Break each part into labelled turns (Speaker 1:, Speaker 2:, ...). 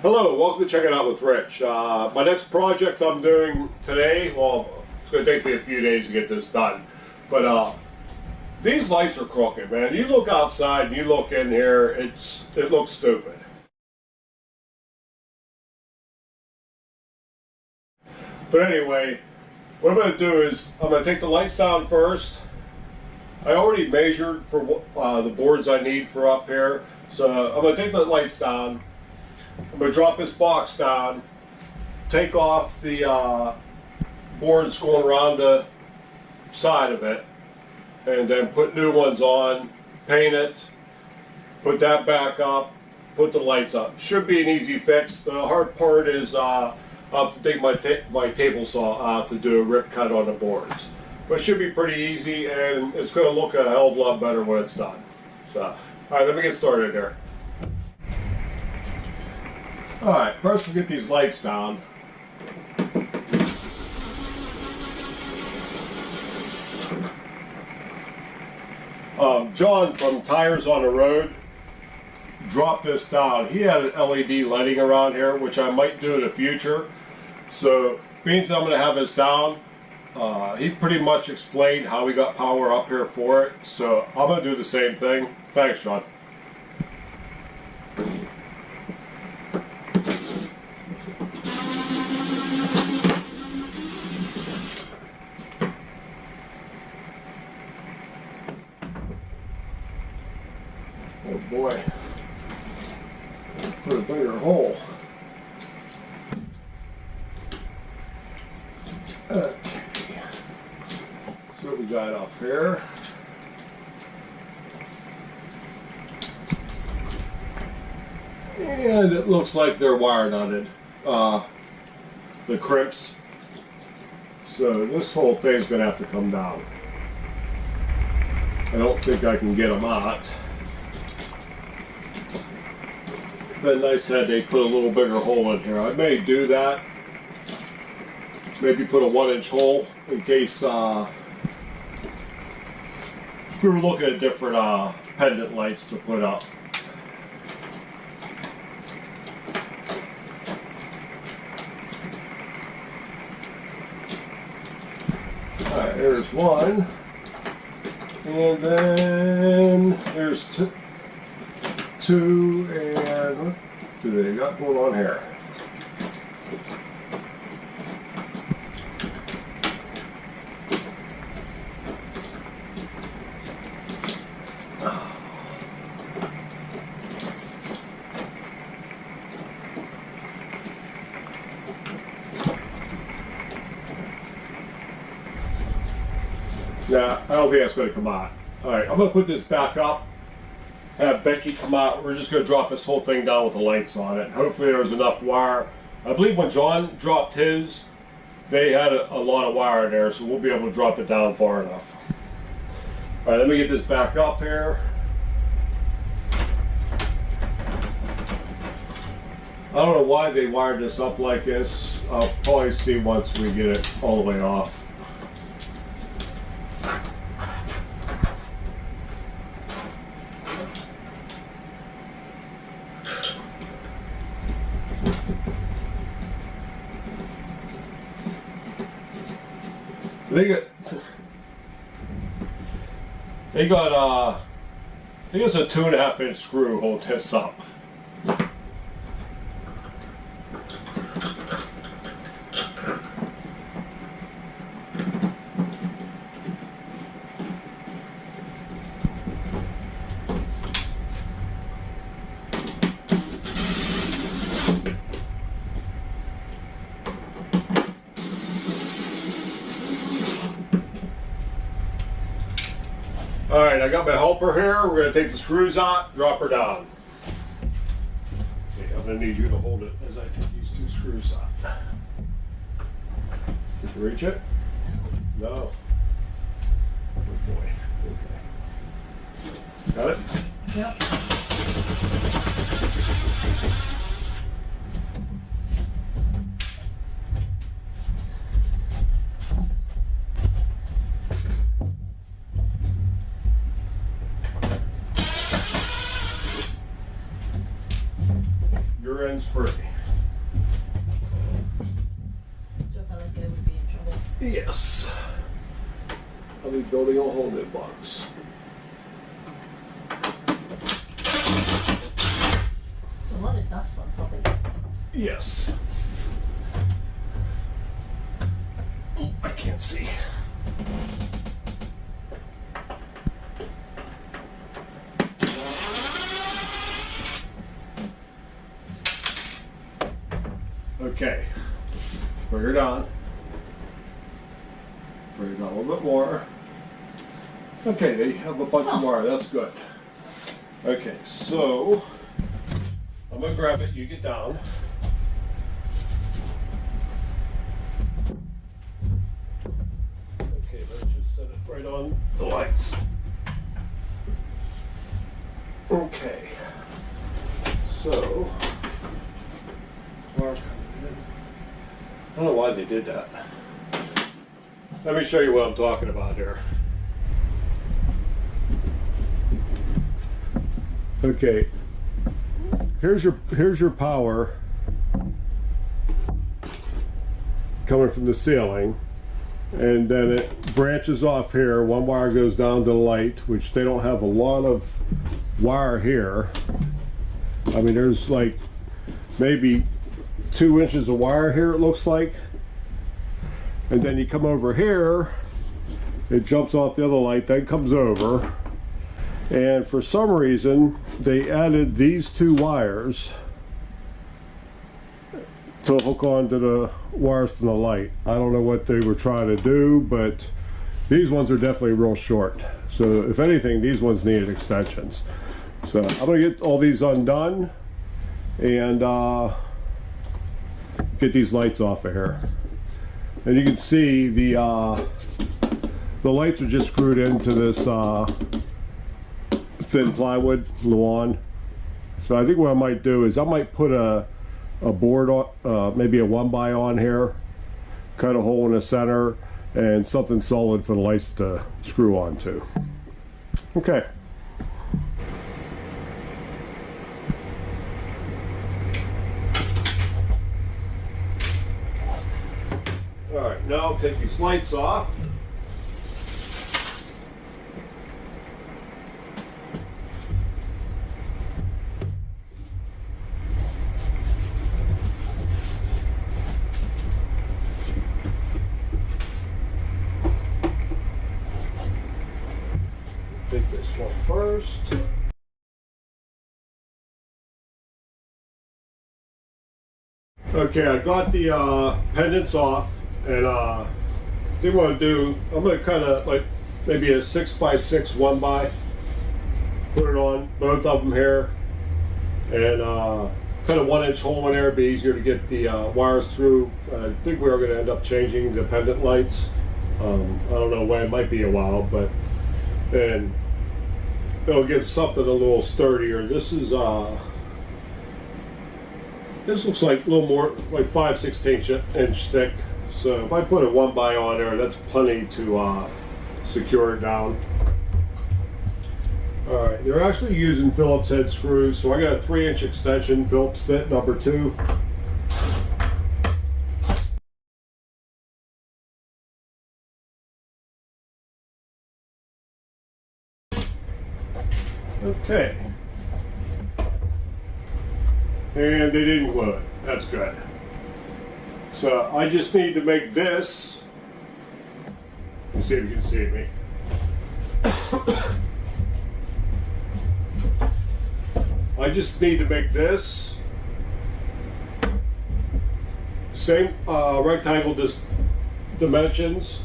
Speaker 1: Hello, welcome to Check It Out with Rich. My next project I'm doing today, well, it's going to take me a few days to get this done, but these lights are crooked, man. You look outside and you look in here, it looks stupid. But anyway, what I'm going to do is I'm going to take the lights down first. I already measured for the boards I need for up here, so I'm going to take the lights down. I'm going to drop this box down, take off the boards going around the side of it, and then put new ones on, paint it, put that back up, put the lights up. Should be an easy fix. The hard part is I have to take my table saw out to do a rip cut on the boards. But it should be pretty easy, and it's going to look a hell of a lot better when it's done. So, alright, let me get started here. Alright, first we'll get these lights down. John from Tyers On The Road dropped this down. He had an LED lighting around here, which I might do in the future. So, means I'm going to have this down. He pretty much explained how we got power up here for it. So, I'm going to do the same thing. Thanks, John. Oh boy, put a bigger hole. Okay, so what we got up here. And it looks like they're wire knotted, the crimps. So this whole thing's going to have to come down. I don't think I can get them out. Been nice had they put a little bigger hole in here. I may do that. Maybe put a 1-inch hole in case we were looking at different pendant lights to put up. Alright, there's one. And then there's two, and what do they got going on here? Nah, I don't think that's going to come out. Alright, I'm going to put this back up. Have Becky come out. We're just going to drop this whole thing down with the lights on it. Hopefully there's enough wire. I believe when John dropped his, they had a lot of wire in there, so we'll be able to drop it down far enough. Alright, let me get this back up here. I don't know why they wired this up like this. I'll probably see once we get it all the way off. They got I think it's a 2.5-inch screw holding this up. Alright, I got my helper here. We're going to take the screws out, drop her down. Okay, I'm going to need you to hold it as I take these two screws out. Can you reach it? No. Good boy. Okay. Got it?
Speaker 2: Yep.
Speaker 1: Your end's free. building a whole new box.
Speaker 2: So a lot of dust on top of things.
Speaker 1: Yes. Oh, I can't see. Okay, bring her down. Bring it down a little bit more. Okay, they have a bunch of wire, that's good. Okay, so I'm gonna grab it, you get down. Okay, let's just set it right on the lights. Okay, so wire coming in. I don't know why they did that. Let me show you what I'm talking about here. Okay, here's your power coming from the ceiling, and then it branches off here. One wire goes down to the light, which they don't have a lot of wire here. I mean, there's like maybe 2 inches of wire here, it looks like. And then you come over here, it jumps off the other light, then comes over. And for some reason, they added these 2 wires to hook onto the wires from the light. I don't know what they were trying to do, but these ones are definitely real short. So if anything, these ones needed extensions. So I'm gonna get all these undone and get these lights off of here. And you can see the lights are just screwed into this thin plywood, lawn. So I think what I might do is I might put a board on, maybe a 1x on here, cut a hole in the center, and something solid for the lights to screw onto. Okay. All right, now I'll take these lights off. Take this one first. Okay, I got the pendants off, and I think what I'm gonna do, I'm gonna kind of like maybe a 6x6 1x, put it on both of them here, and cut a 1-inch hole in there. It'd be easier to get the wires through. I think we are gonna end up changing the pendant lights. I don't know when, it might be a while, but and it'll give something a little sturdier. This is this looks like a little more like 5/16 inch thick. So if I put a 1x on there, that's plenty to secure it down. All right, they're actually using Phillips head screws, so I got a 3-inch extension, Phillips bit number 2. Okay. And they didn't glue it. That's good. So I just need to make this. Let me see if you can see me. I just need to make this same rectangle dimensions.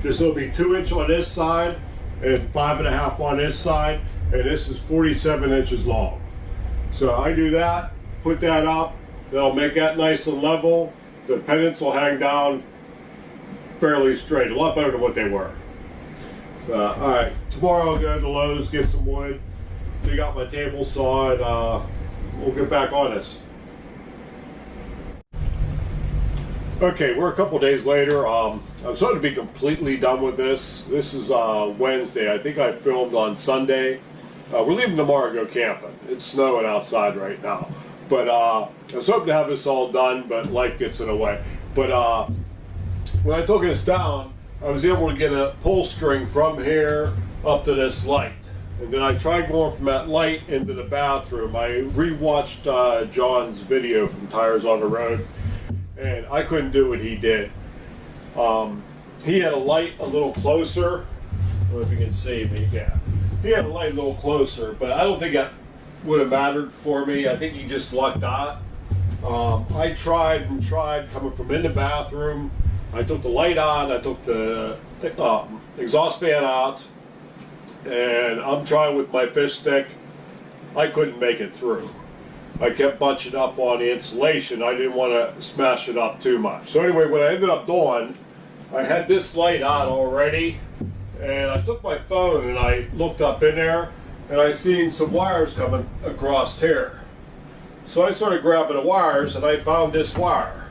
Speaker 1: Just it'll be 2-inch on this side and 5.5 on this side, and this is 47 inches long. So I do that, put that up, that'll make that nice and level. The pendants will hang down fairly straight, a lot better than what they were. So, all right, tomorrow I'll go to Lowe's, get some wood, dig out my table saw, and we'll get back on this. Okay, we're a couple days later. I'm starting to be completely done with this. This is Wednesday. I think I filmed on Sunday. We're leaving tomorrow to go camping. It's snowing outside right now. But I was hoping to have this all done, but life gets in the way. But when I took this down, I was able to get a pull string from here up to this light. And then I tried going from that light into the bathroom. I rewatched John's video from Tyers on the Road, and I couldn't do what he did. He had a light a little closer. I don't know if you can see me. Yeah, he had a light a little closer, but I don't think that would have mattered for me. I think he just lucked out. I tried and tried coming from in the bathroom. I took the light on. I took the exhaust fan out. And I'm trying with my fish stick. I couldn't make it through. I kept bunching up on the insulation. I didn't want to smash it up too much. So anyway, what I ended up doing, I had this light on already, and I took my phone and I looked up in there, and I seen some wires coming across here. So I started grabbing the wires, and I found this wire.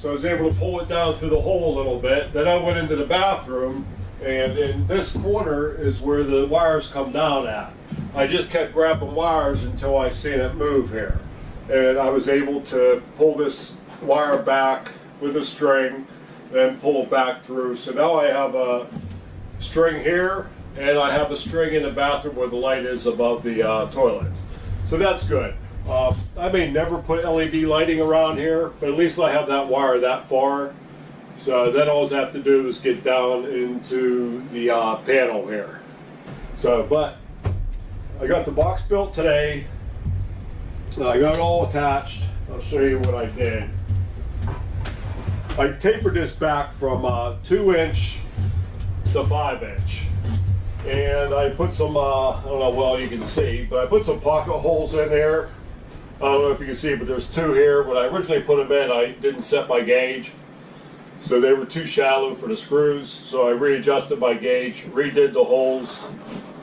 Speaker 1: So I was able to pull it down through the hole a little bit. Then I went into the bathroom, and in this corner is where the wires come down at. I just kept grabbing wires until I seen it move here. And I was able to pull this wire back with a string, then pull it back through. So now I have a string here, and I have a string in the bathroom where the light is above the toilet. So that's good. I may never put LED lighting around here, but at least I have that wire that far. So then all I have to do is get down into the panel here. So, but I got the box built today. I got it all attached. I'll show you what I did. I tapered this back from 2-inch to 5-inch. And I put some, I don't know how well you can see, but I put some pocket holes in there. I don't know if you can see, but there's 2 here. When I originally put them in, I didn't set my gauge. So they were too shallow for the screws, so I readjusted my gauge, redid the holes.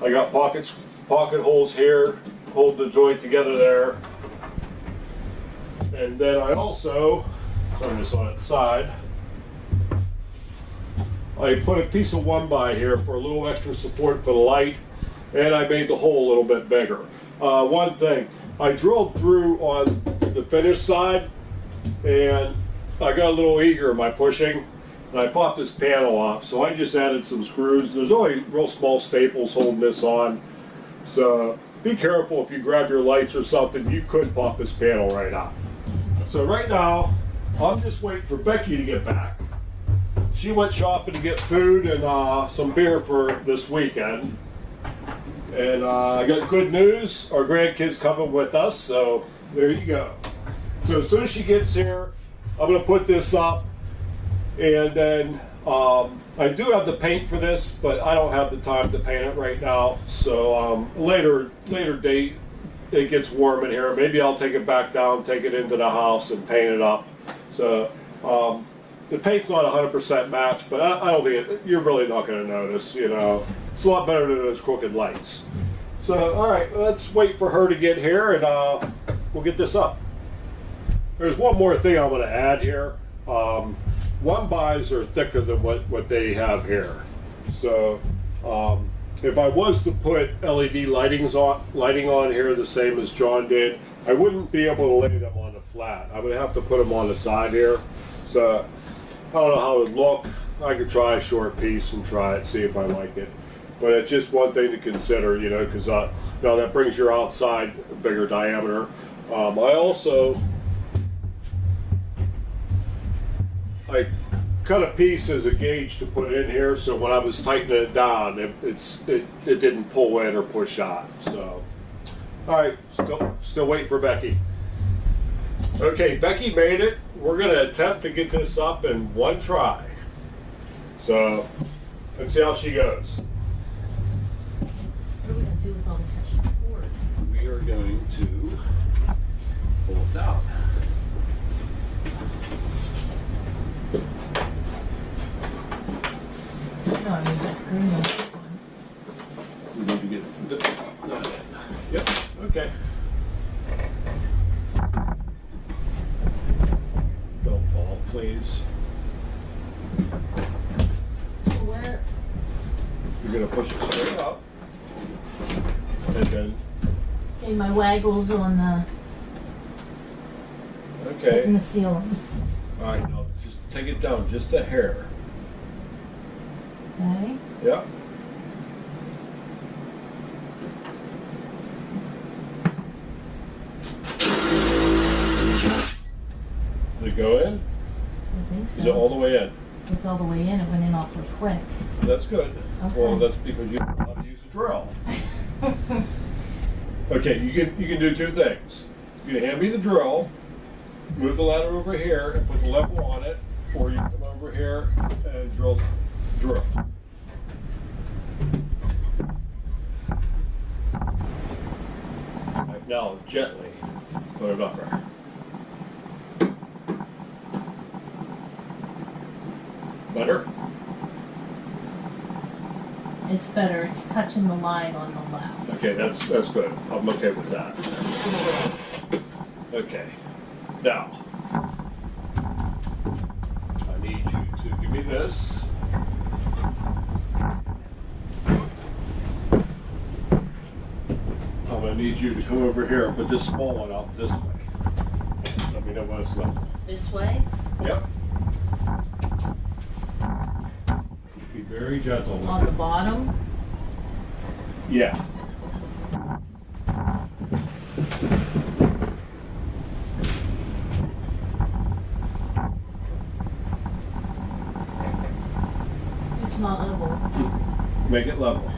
Speaker 1: I got pocket holes here, hold the joint together there. And then I also, turn this on its side, I put a piece of 1x here for a little extra support for the light, and I made the hole a little bit bigger. One thing, I drilled through on the finish side, and I got a little eager in my pushing, and I popped this panel off, so I just added some screws. There's only real small staples holding this on, so be careful if you grab your lights or something, you could pop this panel right out. So right now, I'm just waiting for Becky to get back. She went shopping to get food and some beer for this weekend. And I got good news, our grandkid's coming with us, so there you go. So as soon as she gets here, I'm going to put this up, and then I do have the paint for this, but I don't have the time to paint it right now. So later date, it gets warm in here. Maybe I'll take it back down, take it into the house, and paint it up. So the paint's not 100% match, but I don't think you're really not going to notice. You know, it's a lot better than those crooked lights. So all right, let's wait for her to get here, and we'll get this up. There's one more thing I want to add here. 1x's are thicker than what they have here. So if I was to put LED lighting on here the same as John did, I wouldn't be able to lay them on the flat. I would have to put them on the side here. So I don't know how it would look. I could try a short piece and try it, see if I like it. But it's just one thing to consider, you know, because now that brings your outside a bigger diameter. I cut a piece as a gauge to put in here, so when I was tightening it down, it didn't pull in or push out. So, all right, still waiting for Becky. Okay, Becky made it. We're going to attempt to get this up in one try. So, let's see how she goes.
Speaker 2: What are we going to do with all this extra cord?
Speaker 1: We are going to pull it out.
Speaker 2: No, I mean that green one.
Speaker 1: We need to get that in. Yep, okay. Don't fall, please.
Speaker 2: So where?
Speaker 1: You're going to push it straight up. And then,
Speaker 2: Okay, my waggle's on the
Speaker 1: okay.
Speaker 2: in the ceiling.
Speaker 1: All right, now just take it down just a hair.
Speaker 2: Okay.
Speaker 1: Yeah. Did it go in?
Speaker 2: I think so.
Speaker 1: Is it all the way in?
Speaker 2: It's all the way in. It went in awfully quick.
Speaker 1: That's good.
Speaker 2: Okay.
Speaker 1: Well, that's because you know how to use a drill. Okay, you can do two things. You can hand me the drill, move the ladder over here, and put the level on it, or you can come over here and drill. Right, now, gently put it up there. Better?
Speaker 2: It's better. It's touching the line on the left.
Speaker 1: Okay, that's good. I'm okay with that. Okay. Now, I need you to give me this. I'm going to need you to come over here and put this small one out this way. Let me know when it's level.
Speaker 2: This way?
Speaker 1: Yep. Be very gentle with
Speaker 2: On the
Speaker 1: it.
Speaker 2: bottom?
Speaker 1: Yeah.
Speaker 2: It's not level.
Speaker 1: Make it level.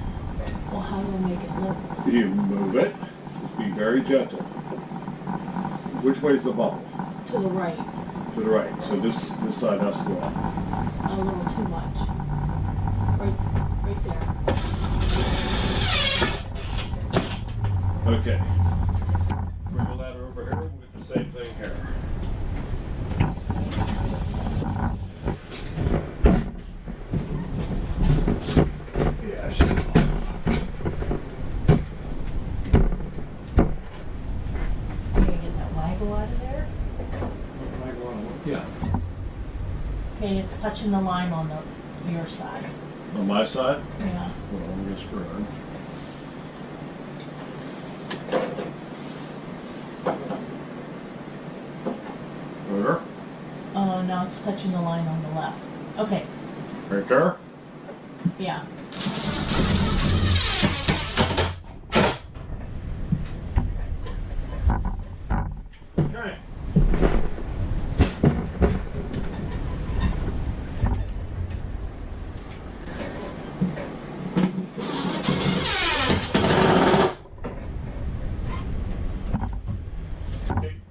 Speaker 2: Well, how do I make it level?
Speaker 1: You move it. Be very gentle. Which way is the bubble?
Speaker 2: To the right.
Speaker 1: To the right. So this side has to go up.
Speaker 2: A little too much. Right there.
Speaker 1: Okay. Bring the ladder over here. We'll get the same thing here. Yeah, sure.
Speaker 2: Can you get that waggle out of there?
Speaker 1: Yeah.
Speaker 2: Okay, it's touching the line on your side.
Speaker 1: On my side?
Speaker 2: Yeah.
Speaker 1: Well, I'm going to screw in. There.
Speaker 2: Oh, now it's touching the line on the left. Okay.
Speaker 1: Right there.
Speaker 2: Yeah.
Speaker 1: Okay.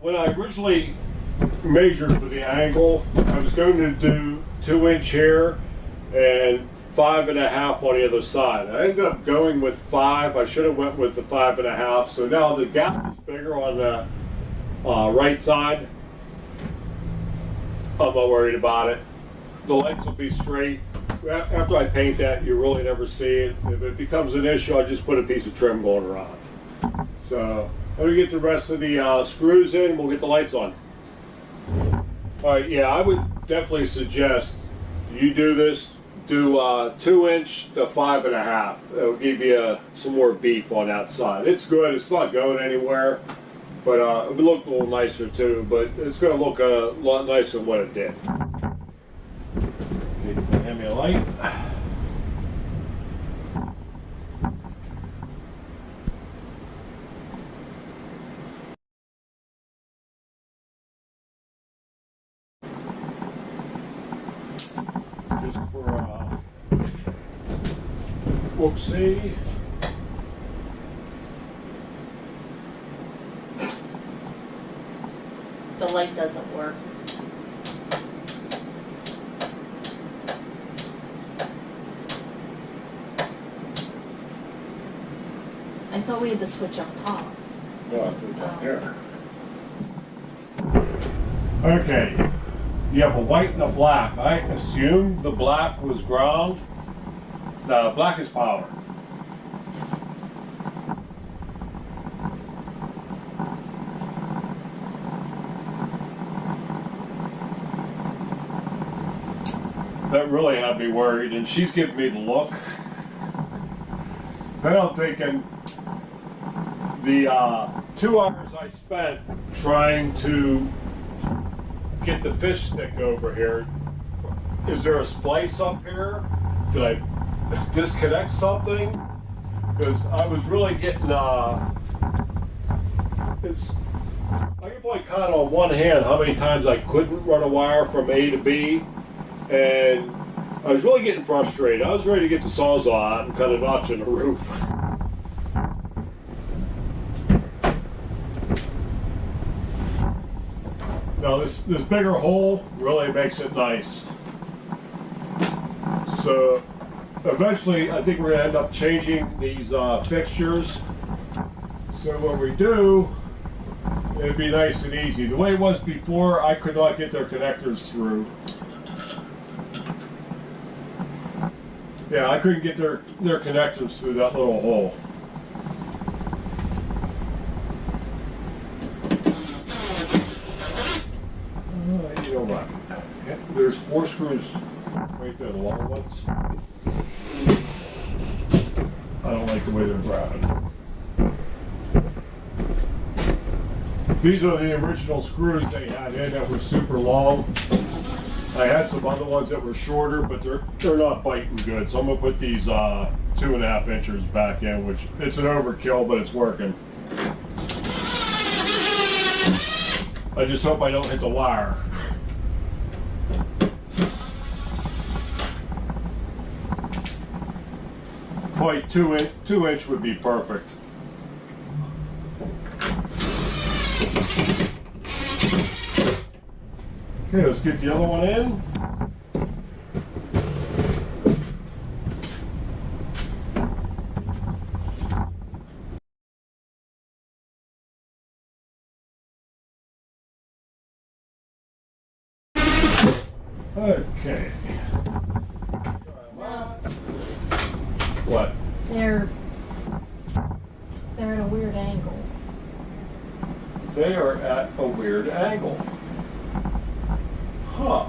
Speaker 1: When I originally measured for the angle, I was going to do 2-inch here and 5.5 on the other side. I ended up going with 5. I should have went with the 5.5. So now the gap is bigger on the right side. I'm not worried about it. The lights will be straight. After I paint that, you really never see it. If it becomes an issue, I just put a piece of trim going around. So let me get the rest of the screws in, we'll get the lights on. Alright, yeah, I would definitely suggest you do this, do 2-inch to 5.5. It'll give you some more beef on that side. It's good, it's not going anywhere, but it would look a little nicer too, but it's going to look a lot nicer than what it did. Okay, hand me a light. Just for whoopsie.
Speaker 2: The light doesn't work. I thought we had the switch up top.
Speaker 1: No, I put it down here. Okay. You have a white and a black. I assume the black was ground. No, black is power. That really had me worried, and she's giving me the look. Then I'm thinking, the 2 hours I spent trying to get the fish stick over here, is there a splice up here? Did I disconnect something, because I was really getting it's, I can probably count on one hand how many times I couldn't run a wire from A to B, and I was really getting frustrated. I was ready to get the sawzall out and cut a notch in the roof. Now this bigger hole really makes it nice. So eventually I think we're going to end up changing these fixtures. So when we do, it'd be nice and easy. The way it was before, I could not get their connectors through. Yeah, I couldn't get their connectors through that little hole. You know what? There's 4 screws right there, the long ones. I don't like the way they're grabbing. These are the original screws they had in that were super long. I had some other ones that were shorter, but they're not biting good. So I'm gonna put these 2.5 inches back in, which it's an overkill, but it's working. I just hope I don't hit the wire. Probably 2 inch would be perfect. Okay, let's get the other one in. Okay. What?
Speaker 2: They're at a weird angle.
Speaker 1: They are at a weird angle. Huh.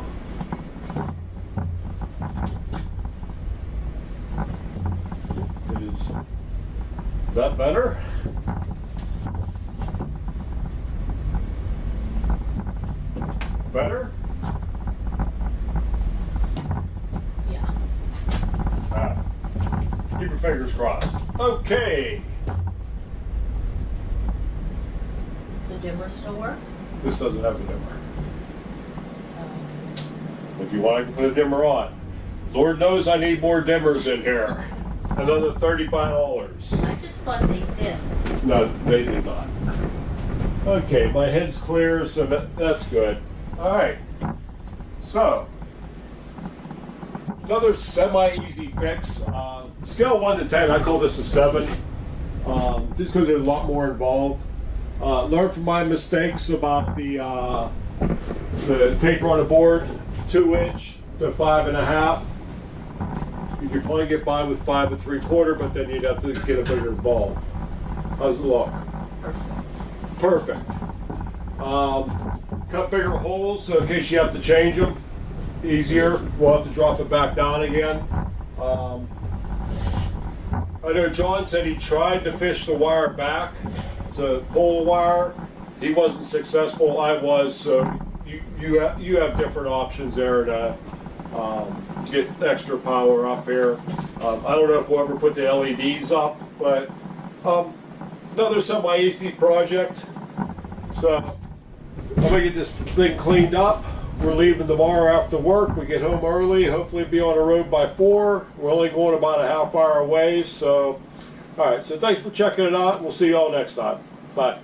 Speaker 1: Is that better? Better?
Speaker 2: Yeah.
Speaker 1: Keep your fingers crossed. Okay.
Speaker 2: Does the dimmer still work?
Speaker 1: This doesn't have a dimmer. If you want, I can put a dimmer on. Lord knows I need more dimmers in here. Another $35.
Speaker 2: I just thought they did.
Speaker 1: No, they did not. Okay, my head's clear, so that's good. All right. So, another semi-easy fix. Scale 1 to 10, I call this a 7. Just because there's a lot more involved. Learn from my mistakes about the taper on the board. 2 inch to 5.5. You could probably get by with 5 3/4, but then you'd have to get a bigger ball. How's it look?
Speaker 2: Perfect.
Speaker 1: Perfect. Cut bigger holes so in case you have to change them. Easier. We'll have to drop it back down again. I know John said he tried to fish the wire back to pull the wire. He wasn't successful. I was, so you have different options there to get extra power up here. I don't know if we'll ever put the LEDs up, but another semi-easy project. So I'm gonna get this thing cleaned up. We're leaving tomorrow after work. We get home early, hopefully be on the road by 4. We're only going about a half hour away, so all right, so thanks for checking it out, and we'll see you all next time. Bye.